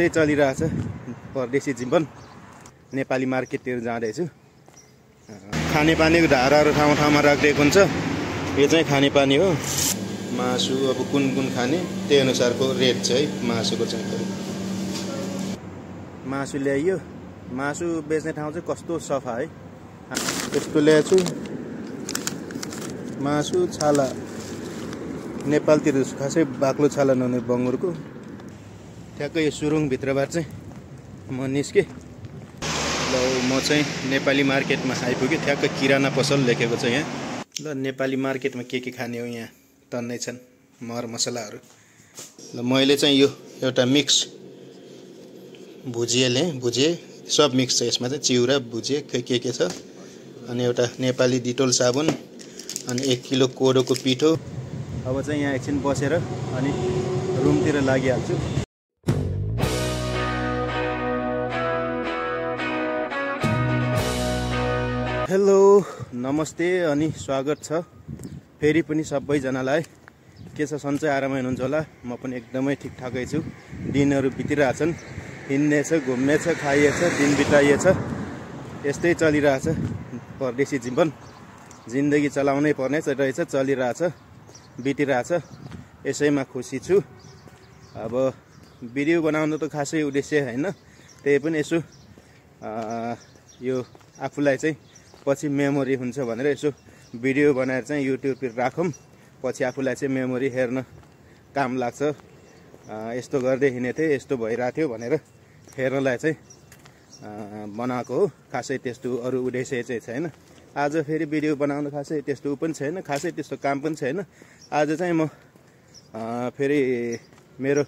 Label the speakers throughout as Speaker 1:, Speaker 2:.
Speaker 1: यस्तै चलिरहेछ परदेशी जीवन। नेपाली मार्केटतिर जाँदैछु। खानेपानीको धाराहरू ठाउँ ठाउँमा राखिदिएको हुन्छ। यो चाहिँ खानेपानी हो। मासु अब कुन कुन खाने त्यही अनुसारको रेट छ है मासुको चाहिँ। मासु ल्याइयो। मासु बेच्ने ठाउँ चाहिँ कस्तो सफा है। यस्तो ल्याएछु मासु छाला। नेपालतिर खासै बाक्लो छाला नहुने बङ्गुरको। ठ्याक्कै यो सुरुङभित्रबाट चाहिँ म निस्केँ। ल म चाहिँ नेपाली मार्केटमा आइपुगेँ। ठ्याक्कै किराना पसल लेखेको छ यहाँ। ल नेपाली मार्केटमा के खाने हो यहाँ तन्नै छन् मर मसलाहरू। ल मैले चाहिँ यो एउटा मिक्स भुजिया ल्याएँ। भुजिया सब मिक्स छ यसमा चाहिँ। चिउरा भुजिया के छ। अनि एउटा नेपाली डिटोल साबुन अनि 1 किलो कोदोको पिठो। अब चाहिँ यहाँ एकछिन बसेर अनि रुमतिर लागिहाल्छु। हेलो नमस्ते अनि स्वागत छ फेरि पनि सबैजनालाई। के छ सन्चै आरामै हुनुहुन्छ होला। म पनि एकदमै ठिकठाकै छु। दिनहरू बितिरहेछन्। हिँड्नेछ घुम्नेछ खाइएछ दिन बिताइएछ। यस्तै चलिरहेछ परदेशी जीवन। जिन्दगी चलाउनै पर्ने रहेछ। चलिरहेछ बितिरहेछ। यसैमा खुसी छु। अब भिडियो बनाउनु त खासै उद्देश्य होइन। त्यही पनि यसो यो आफूलाई चाहिँ पछि मेमोरी हुन्छ भनेर यसो भिडियो बनाएर चाहिँ युट्युबतिर राखौँ। पछि आफूलाई चाहिँ मेमोरी हेर्न काम लाग्छ। यस्तो गर्दै हिँडेको थिएँ यस्तो भइरहेको थियो भनेर हेर्नलाई चाहिँ बनाएको हो। खासै त्यस्तो अरू उद्देश्य चाहिँ छैन। आज फेरि भिडियो बनाउनु खासै त्यस्तो पनि छैन। खासै त्यस्तो काम पनि छैन। आज चाहिँ म फेरि मेरो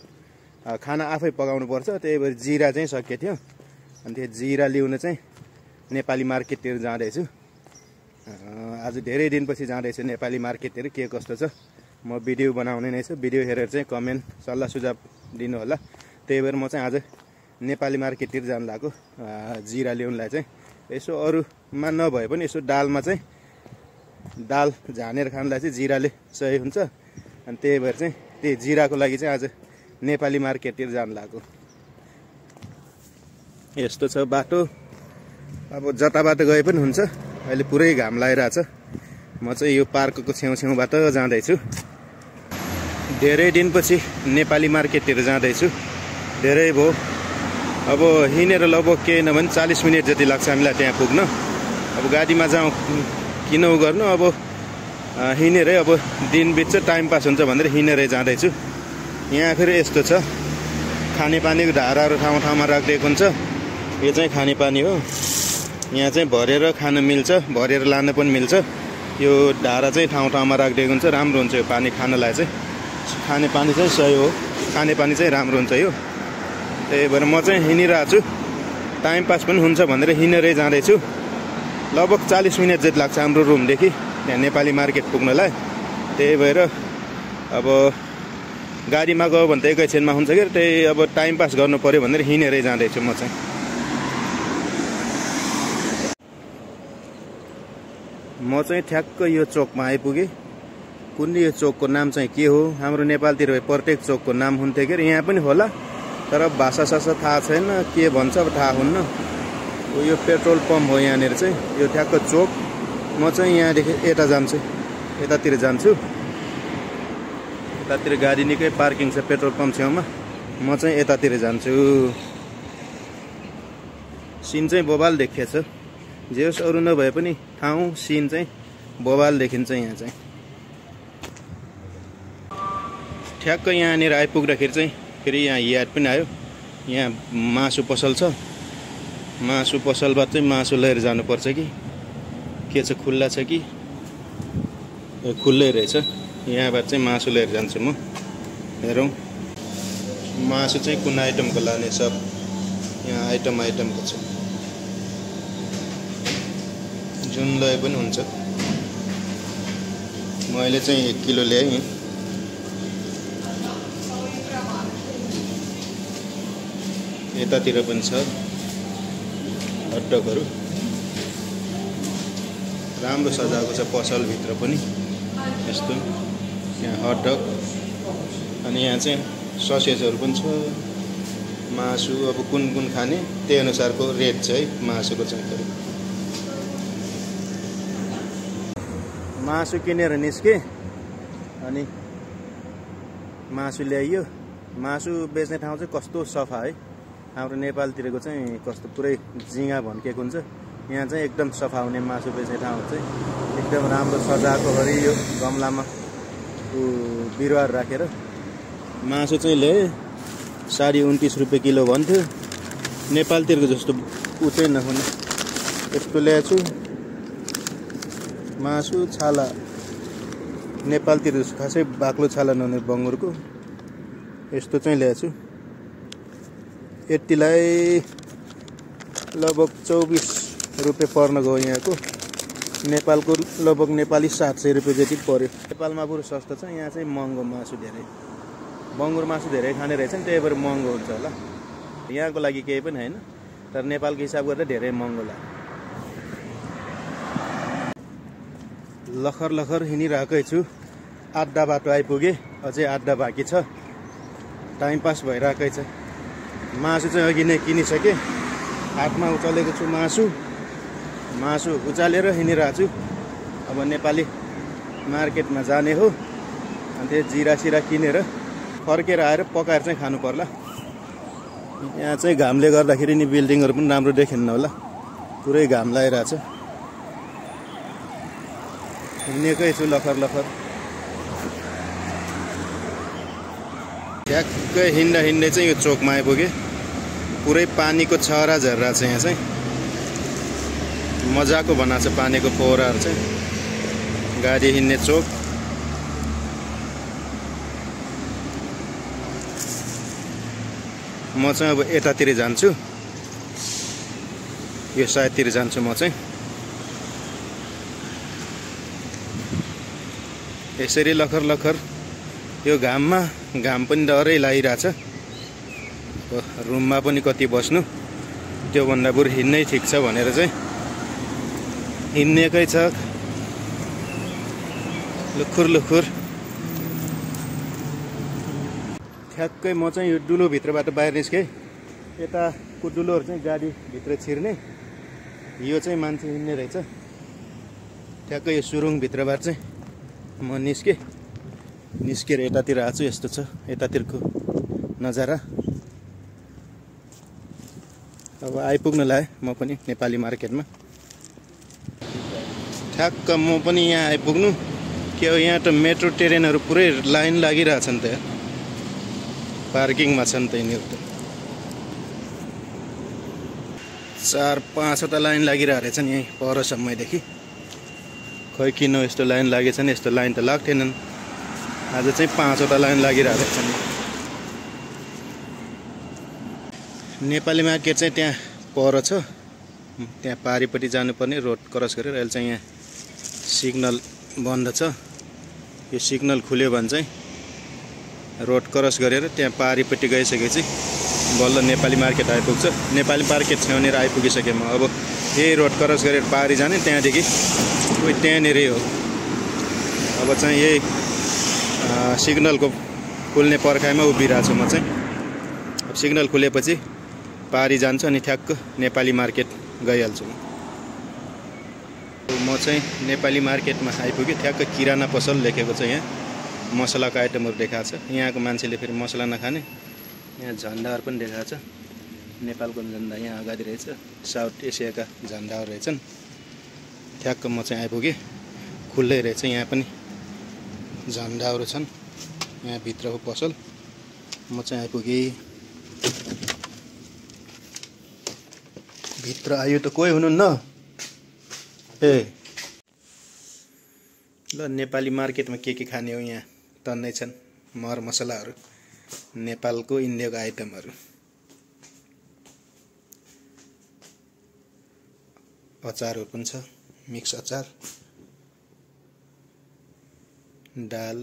Speaker 1: खाना आफै पकाउनु पर्छ। त्यही भएर जिरा चाहिँ सकिएको थियो। अनि त्यो जिरा ल्याउन चाहिँ नेपाली मार्केटतिर जाँदैछु। आज धेरै दिनपछि जाँदैछु नेपाली मार्केटतिर। के कस्तो छ म भिडियो बनाउने नै छु। भिडियो हेरेर चाहिँ कमेन्ट सल्लाह सुझाव दिनु होला। त्यही भएर म चाहिँ आज नेपाली मार्केटतिर जानु लाग्यो जिरा ल्याउनलाई चाहिँ। यसो अरूमा नभए पनि यसो दालमा चाहिँ दाल झानेर खानलाई चाहिँ जिराले सही हुन्छ। अनि त्यही भएर चाहिँ त्यही जिराको लागि चाहिँ आज नेपाली मार्केटतिर जानु लाग्यो। यस्तो छ बाटो। अब जताबाट गए पनि हुन्छ। अहिले पुरै घाम लागिरहेछ। म चाहिँ यो पार्कको छेउछेउबाट जाँदैछु। धेरै दिनपछि नेपाली मार्केटतिर जाँदैछु। धेरै भयो। अब हिँडेर लगभग केही नभने 40 मिनट जति लाग्छ हामीलाई त्यहाँ पुग्न। अब गाडीमा जाउँ किन गर्नु। अब हिँडेरै अब दिन बित्छ टाइम पास हुन्छ भनेर हिँडेरै जाँदैछु। यहाँ फेरि यस्तो छ खानेपानीको धाराहरू ठाउँ ठाउँमा राखिदिएको हुन्छ। यो चाहिँ खानेपानी हो। यहाँ चाहिँ भरेर खान मिल्छ। भरेर लान पनि मिल्छ। यो धारा चाहिँ ठाउँ ठाउँमा राखिदिएको हुन्छ। राम्रो हुन्छ यो पानी खानलाई चाहिँ। खानेपानी चाहिँ सही हो। खानेपानी चाहिँ राम्रो हुन्छ यो। त्यही भएर म चाहिँ हिँडिरहेको छु। टाइम पास पनि हुन्छ भनेर हिँडेरै जाँदैछु। लगभग 40 मिनट जति लाग्छ हाम्रो रुमदेखि यहाँ नेपाली मार्केट पुग्नलाई। त्यही भएर अब गाडीमा गयो भने त एकैछिनमा हुन्छ कि। त्यही अब टाइम पास गर्नु पऱ्यो भनेर हिँडेरै जाँदैछु म चाहिँ। म चाहिँ ठ्याक्क यो चोकमा आइपुगेँ। कुन यो चोकको नाम चाहिँ के हो। हाम्रो नेपालतिर प्रत्येक चोकको नाम हुन्थ्यो कि यहाँ पनि होला। तर भाषा सासा थाहा छैन के भन्छ अब थाहा हुन्न। यो पेट्रोल पम्प हो यहाँनिर चाहिँ। यो ठ्याक्क चोक। म चाहिँ यहाँदेखि यता जान्छु। यतातिर जान्छु। यतातिर गाडी निकै पार्किङ छ पेट्रोल पम्प छेउमा। म चाहिँ यतातिर जान्छु। सिन चाहिँ बबाल देखिएछ। जे होस् अरू नभए पनि ठाउँ सिन चाहिँ बबाल देखिन्छ यहाँ चाहिँ। ठ्याक्क यहाँनिर आइपुग्दाखेरि चाहिँ फेरि यहाँ याद पनि आयो। यहाँ मासु पसल छ। मासु पसलबाट चाहिँ मासु लिएर जानुपर्छ कि के छ खुल्ला छ कि। खुल्लै रहेछ। यहाँबाट चाहिँ मासु लिएर जान्छु म। हेरौँ मासु चाहिँ कुन आइटमको लाने सब यहाँ आइटमको छ। जुन लय पनि हुन्छ। मैले चाहिँ 1 किलो ल्याएँ। यतातिर पनि छ हटडगहरू। राम्रो सजाएको छ पसलभित्र पनि यस्तो। यहाँ हटडग अनि यहाँ चाहिँ ससेजहरू पनि छ। मासु अब कुन कुन खाने त्यही अनुसारको रेट छ है मासुको चाहिँ फेरि। मासु किनेर निस्के अनि मासु ल्याइयो। मासु बेच्ने ठाउँ चाहिँ कस्तो सफा है, हाम्रो नेपालतिरको चाहिँ कस्तो पुरै जिङा भन्केको हुन्छ, यहाँ चाहिँ एकदम सफा हुने मासु बेच्ने ठाउँ चाहिँ एकदम राम्रो सजाएको हरियो गमलामा बिरुवा राखेर मासु चाहिँ ल्याए। 29.5 रुपियाँ किलो भन्थ्यो, नेपालतिरको जस्तो उ चाहिँ नहुने यस्तो ल्याएछु। मासु छाला नेपालतिर जस्तो खासै बाक्लो छाला नहुने बङ्गुरको यस्तो चाहिँ ल्याएछु। यतिलाई लगभग 24 रुपियाँ पर्न गयो यहाँको। नेपालको लगभग नेपाली 700 रुपियाँ जति पर्यो। नेपालमा बरु सस्तो छ, यहाँ चाहिँ महँगो मासु धेरै। बङ्गुर मासु धेरै खाने रहेछ नि, त्यही भएर महँगो हुन्छ होला। यहाँको लागि केही पनि होइन, तर नेपालको हिसाब गर्दा धेरै महँगो लाग्यो। लखर लखर हिँडिरहेकै छु, आधा बाटो आइपुगेँ, अझै आधा बाँकी छ। टाइम पास भइरहेकै छ। मासु चाहिँ अघि नै किनिसकेँ, हातमा उचालेको छु मासु उचालेर हिँडिरहेको छु। अब नेपाली मार्केटमा जाने हो, अनि त्यो जिरा सिरा किनेर फर्केर आएर पकाएर चाहिँ खानु पर्ला। यहाँ चाहिँ घामले गर्दाखेरि नि बिल्डिङहरू पनि राम्रो देखिन्न होला, पुरै घाम लागिरहेछ। हिँडेकै छु लखर लखर। ठ्याक्कै हिँड्दा हिँड्दै चाहिँ यो चोकमा आइपुगेँ। पुरै पानीको छहरा झर्रा छ यहाँ चाहिँ, मजाको बनाएको छ पानीको फोहराहरू चाहिँ। गाडी हिँड्ने चोक। म चाहिँ अब यतातिर जान्छु, यो साइडतिर जान्छु म चाहिँ। यसरी लखर लखर यो घाममा, घाम पनि डरै लागिरहेछ। रुममा पनि कति बस्नु, त्योभन्दा बरु हिँड्नै ठिक छ भनेर चाहिँ हिँड्नेकै छ लुखुर लुखुर। ठ्याक्कै म चाहिँ यो डुलोभित्रबाट बाहिर निस्केँ। यताको डुलोहरू चाहिँ गाडीभित्र छिर्ने, यो चाहिँ मान्छे हिँड्ने रहेछ। ठ्याक्कै यो सुरुङभित्रबाट चाहिँ म निस्केर यतातिर आएको छु। यस्तो छ यतातिरको नजारा। अब आइपुग्न लाएँ म पनि नेपाली मार्केटमा। ठ्याक्क म पनि यहाँ आइपुग्नु के हो, यहाँ त मेट्रो ट्रेनहरू पुरै लाइन लागिरहेछन् त, पार्किङमा छन् त यिनीहरू त। 4-5वटा लाइन लागिरहेको रहेछन् यहीँ परसम्मदेखि। खै किन यस्तो लाइन लागेछन्, यस्तो लाइन त लाग्थेनन्। आज चाहिँ 5वटा लाइन लागिरहेको रहेछन्। नेपाली मार्केट चाहिँ त्यहाँ पर छ, त्यहाँ पारिपट्टि जानुपर्ने, रोड क्रस गरेर। अहिले चाहिँ यहाँ सिग्नल बन्द छ, यो सिग्नल खुल्यो भने चाहिँ रोड क्रस गरेर त्यहाँ पारिपट्टि गइसकेपछि बल्ल नेपाली मार्केट आइपुग्छ। नेपाली मार्केट छेउनेर आइपुगिसकेँ म। अब यही रोड क्रस गरेर पारि जाने, त्यहाँदेखि उही त्यहाँनिरै हो। अब चाहिँ यही सिग्नलको खुल्ने पर्खाइमा उभिरहेको छु म चाहिँ। अब सिग्नल खुलेपछि पारि जान्छु अनि ठ्याक्क नेपाली मार्केट गइहाल्छु। म चाहिँ नेपाली मार्केटमा आइपुगेँ। ठ्याक्क किराना पसल लेखेको छ यहाँ, मसलाको आइटमहरू देखाएको छ। यहाँको मान्छेले फेरि मसला नखाने। यहाँ झन्डाहरू पनि देखाएको छ, नेपालको झन्डा यहाँ अगाडि रहेछ, साउथ एसियाका झन्डाहरू रहेछन्। ठ्याक्क म चाहिँ आइपुगेँ, खुल्लै रहेछ। यहाँ पनि झन्डाहरू छन्, यहाँ भित्रको पसल। म चाहिँ आइपुगेँ। भित्र आयो त कोही हुनुहुन्न। ए ल, नेपाली मार्केटमा के खाने हो यहाँ टन्नै छन् मर मसलाहरू, नेपालको इन्डियाको आइटमहरू। अचारहरू पनि छ, मिक्स अचार, दाल,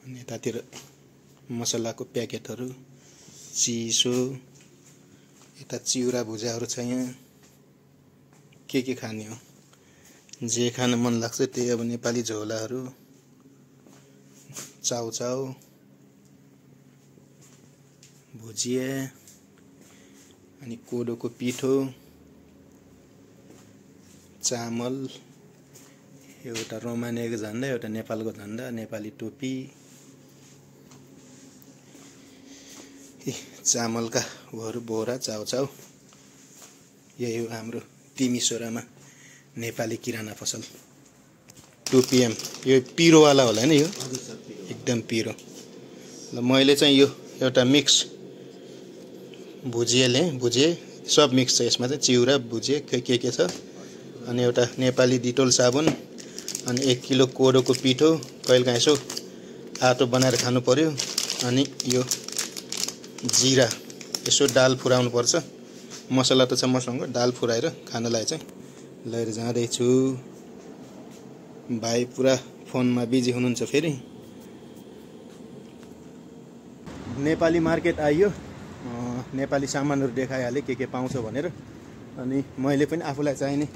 Speaker 1: अनि यतातिर मसलाको प्याकेटहरू, चिसो, यता चिउरा भुजाहरू छ। यहाँ के खाने हो, जे खान मन लाग्छ त्यही। अब नेपाली झोलाहरू, चाउचाउ, भुजिया अनि कोदोको पिठो, चामल, एउटा रोमानियाको झन्डा, एउटा नेपालको झन्डा, नेपाली टोपी, चामलका बोरा चाउचाउ। यही हो हाम्रो तिमीसोरामा नेपाली किराना पसल। 2 PM। यो पिरोवाला होला हैन, यो एकदम पिरो। ल मैले चाहिँ यो एउटा मिक्स भुजिया सब मिक्स छ यसमा चाहिँ, चिउरा भुजिया के छ, अनि एउटा नेपाली डिटोल साबुन, अनि 1 किलो कोदोको पिठो, कहिलेकाहीँ यसो आटो बनाएर खानु पर्यो, अनि यो जिरा, यसो दाल फुराउनु पर्छ। मसला त छ मसँग, दाल फुराएर खानलाई चाहिँ लिएर जाँदैछु। भाइ पुरा फोनमा बिजी हुनुहुन्छ फेरि। नेपाली मार्केट आइयो, नेपाली सामानहरू देखाइहालेँ के पाउँछ भनेर। अनि मैले पनि आफूलाई चाहिने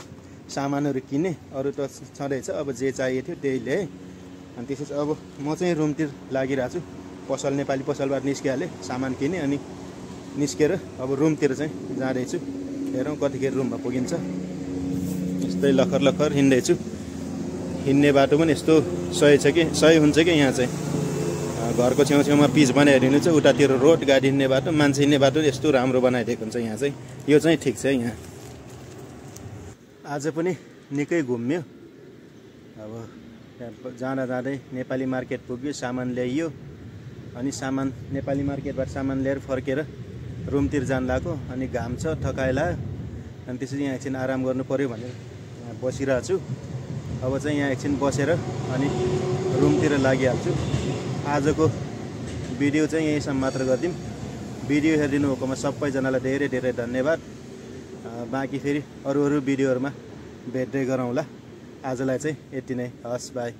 Speaker 1: सामानहरू किने, अरू त छँदैछ, अब जे चाहिएको थियो त्यही ल्याएँ। अनि त्यसपछि अब म चाहिँ रुमतिर लागिरहेको छु। पसल नेपाली पसलबाट निस्किहालेँ, सामान किने, अनि निस्केर अब रुमतिर चाहिँ जाँदैछु। हेरौँ कतिखेर रुममा पुगिन्छ। यस्तै लखर हिँड्दैछु। हिँड्ने बाटो पनि यस्तो सही हुन्छ कि यहाँ चाहिँ घरको छेउछेउमा पिच बनाएर हिँड्नु छ, उतातिर रोड, गाडी हिँड्ने बाटो, मान्छे हिँड्ने बाटो यस्तो राम्रो बनाइदिएको हुन्छ यहाँ चाहिँ। यो चाहिँ ठिक छ यहाँ। आज पनि निकै घुम्यो। अब जाँदै नेपाली मार्केट पुग्यो, सामान ल्याइयो, अनि नेपाली मार्केटबाट सामान ल्याएर फर्केर रुमतिर जान लाग्यो। अनि घाम छ, थकाइ लाग्यो, अनि त्यसपछि यहाँ एकछिन आराम गर्नु पर्यो भनेर यहाँ बसिरहेको छु। अब चाहिँ यहाँ एकछिन बसेर अनि रुमतिर लागिहाल्छु। आजको भिडियो चाहिँ यहीसम्म मात्र गरिदिउँ। भिडियो हेरिदिनु भएकोमा सबैजनालाई धेरै धेरै धन्यवाद। बाँकी फेरि अरू भिडियोहरूमा भेट्दै गरौँला। आजलाई चाहिँ यति नै, हस्, बाई।